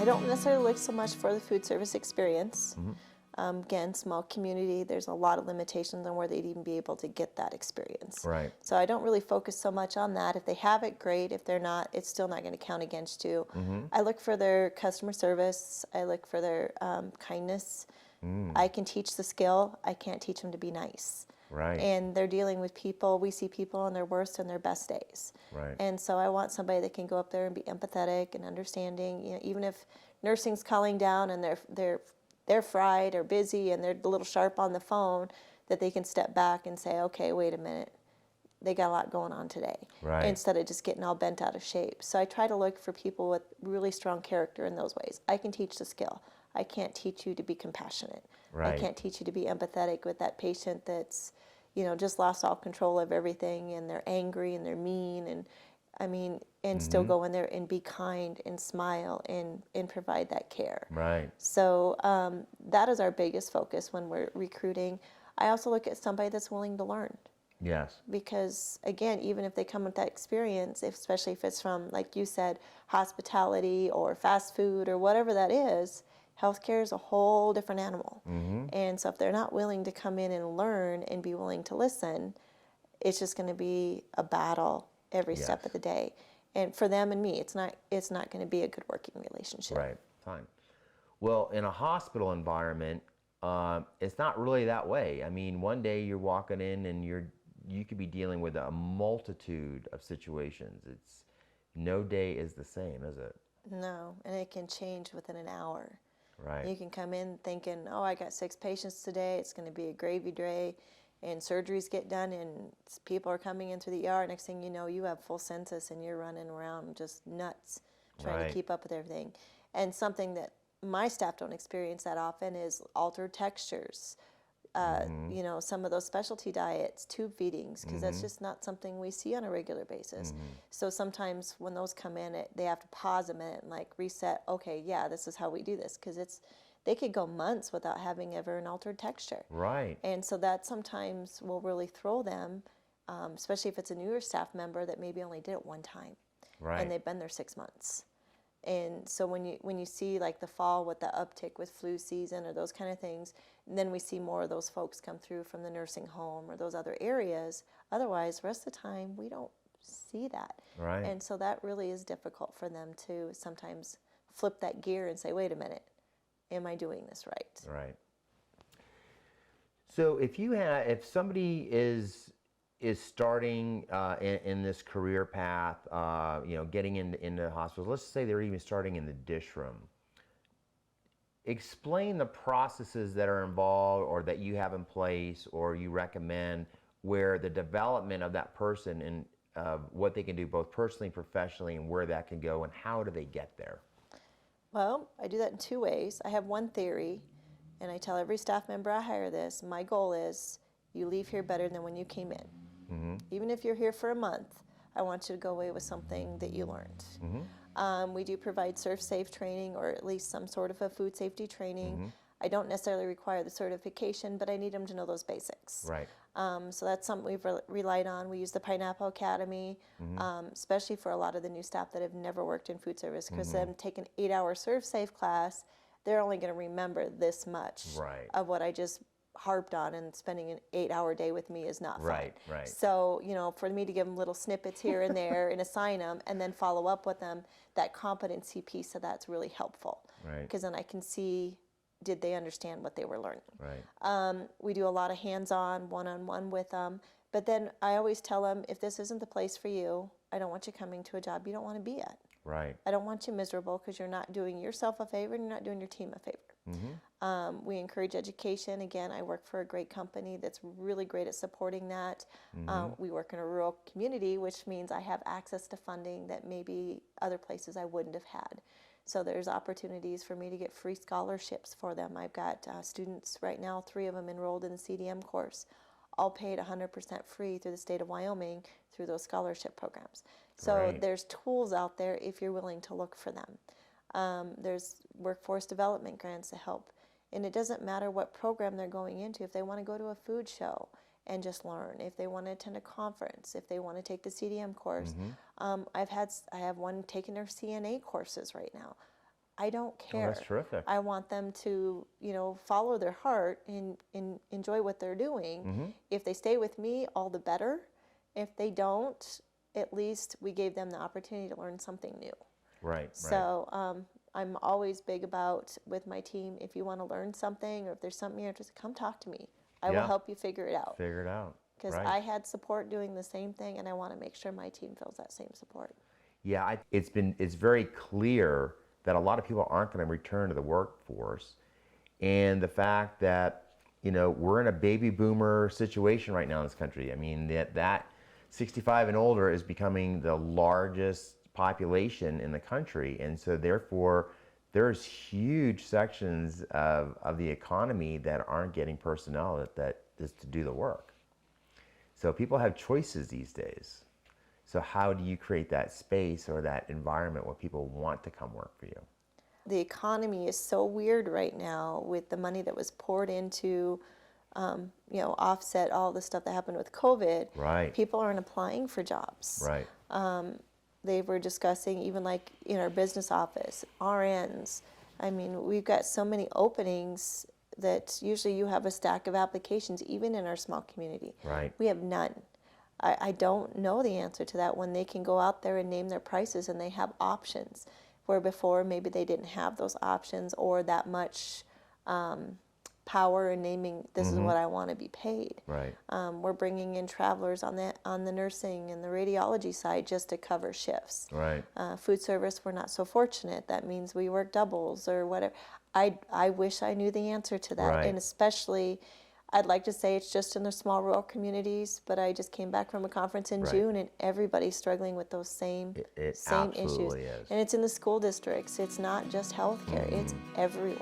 I don't necessarily look so much for the food service experience. Mm-hmm. Again, small community, there's a lot of limitations on where they'd even be able to get that experience. Right. So I don't really focus so much on that. If they have it, great. If they're not, it's still not going to count against you. Mm-hmm. I look for their customer service. I look for their kindness. I can teach the skill. I can't teach them to be nice. Right. And they're dealing with people. We see people on their worst and their best days. Right. And so I want somebody that can go up there and be empathetic and understanding. You know, even if nursing's calling down and they're fried or busy and they're a little sharp on the phone, that they can step back and say, okay, wait a minute, they got a lot going on today. Right. Instead of just getting all bent out of shape. So I try to look for people with really strong character in those ways. I can teach the skill. I can't teach you to be compassionate. Right. I can't teach you to be empathetic with that patient that's, you know, just lost all control of everything, and they're angry and they're mean, and I mean, and still go in there and be kind and smile and provide that care. Right. So that is our biggest focus when we're recruiting. I also look at somebody that's willing to learn. Yes. Because again, even if they come with that experience, especially if it's from, like you said, hospitality or fast food or whatever that is, healthcare is a whole different animal. Mm-hmm. And so if they're not willing to come in and learn and be willing to listen, it's just going to be a battle every step of the day. And for them and me, it's not going to be a good working relationship. Right. Fine. Well, in a hospital environment, it's not really that way. I mean, one day you're walking in and you could be dealing with a multitude of situations. It's no day is the same, is it? No, and it can change within an hour. Right. You can come in thinking, oh, I got 6 patients today. It's going to be a gravy day, and surgeries get done, and people are coming in through the ER. Next thing you know, you have full census, and you're running around just nuts trying to keep up with everything. And something that my staff don't experience that often is altered textures. You know, some of those specialty diets, tube feedings, because that's just not something we see on a regular basis. So sometimes when those come in, they have to pause a minute and like reset. Okay, yeah, this is how we do this, because they could go months without having ever an altered texture. Right. And so that sometimes will really throw them, especially if it's a newer staff member that maybe only did it one time, Right. and they've been there 6 months. And so when you see like the fall with the uptick with flu season or those kind of things, then we see more of those folks come through from the nursing home or those other areas. Otherwise, the rest of the time, we don't see that. Right. And so that really is difficult for them to sometimes flip that gear and say, wait a minute, am I doing this right? Right. So if somebody is starting in this career path, you know, getting into hospitals, let's say they're even starting in the dish room. Explain the processes that are involved or that you have in place or you recommend where the development of that person and what they can do both personally and professionally and where that can go and how do they get there? Well, I do that in 2 ways. I have one theory, and I tell every staff member I hire this, my goal is you leave here better than when you came in. Even if you're here for a month, I want you to go away with something that you learned. We do provide Surf Safe training, or at least some sort of a food safety training. I don't necessarily require the certification, but I need them to know those basics. Right. So that's something we've relied on. We use the Pineapple Academy, especially for a lot of the new staff that have never worked in food service, because them take an 8-hour Surf Safe class, they're only going to remember this much of what I just harped on, and spending an 8-hour day with me is not fun. Right. So, you know, for me to give them little snippets here and there and assign them and then follow up with them, that competency piece of that's really helpful. Right. Because then I can see, did they understand what they were learning? Right. We do a lot of hands-on, one-on-one with them. But then I always tell them, if this isn't the place for you, I don't want you coming to a job you don't want to be at. Right. I don't want you miserable, because you're not doing yourself a favor and you're not doing your team a favor. We encourage education. Again, I work for a great company that's really great at supporting that. We work in a rural community, which means I have access to funding that maybe other places I wouldn't have had. So there's opportunities for me to get free scholarships for them. I've got students right now, 3 of them enrolled in the CDM course, all paid 100% free through the state of Wyoming through those scholarship programs. So there's tools out there if you're willing to look for them. There's workforce development grants to help. And it doesn't matter what program they're going into. If they want to go to a food show and just learn, if they want to attend a conference, if they want to take the CDM course. I have one taking their CNA courses right now. I don't Oh, care. that's terrific. I want them to, follow their heart and enjoy what they're doing. If they stay with me, all the better. If they don't, at least we gave them the opportunity to learn something new. Right. So I'm always big about with my team, if you want to learn something or if there's something you're interested, come talk to me. I will help you figure it out. Figure it out. Because I had support doing the same thing, and I want to make sure my team feels that same support. Yeah, it's very clear that a lot of people aren't going to return to the workforce, and the fact that we're in a baby boomer situation right now in this country. I mean that 65 and older is becoming the largest population in the country, and so therefore there's huge sections of the economy that aren't getting personnel that is to do the work. So people have choices these days. So how do you create that space or that environment where people want to come work for you? The economy is so weird right now with the money that was poured into, offset all the stuff that happened with COVID. Right. People aren't applying for jobs. Right. They were discussing even like in our business office, RNs. I mean, we've got so many openings that usually you have a stack of applications, even in our small community. Right. We have none. I don't know the answer to that when they can go out there and name their prices and they have options, where before maybe they didn't have those options or that much power in naming this is what I want to be paid. Right. We're bringing in travelers on the nursing and the radiology side just to cover shifts. Right. Food service, we're not so fortunate. That means we work doubles or whatever. I wish I knew the answer to that, Right. and especially I'd like to say it's just in the small rural communities, but I just came back from a conference in June, and everybody's struggling with those same It issues. absolutely is. And it's in the school districts. It's not just healthcare. It's everywhere.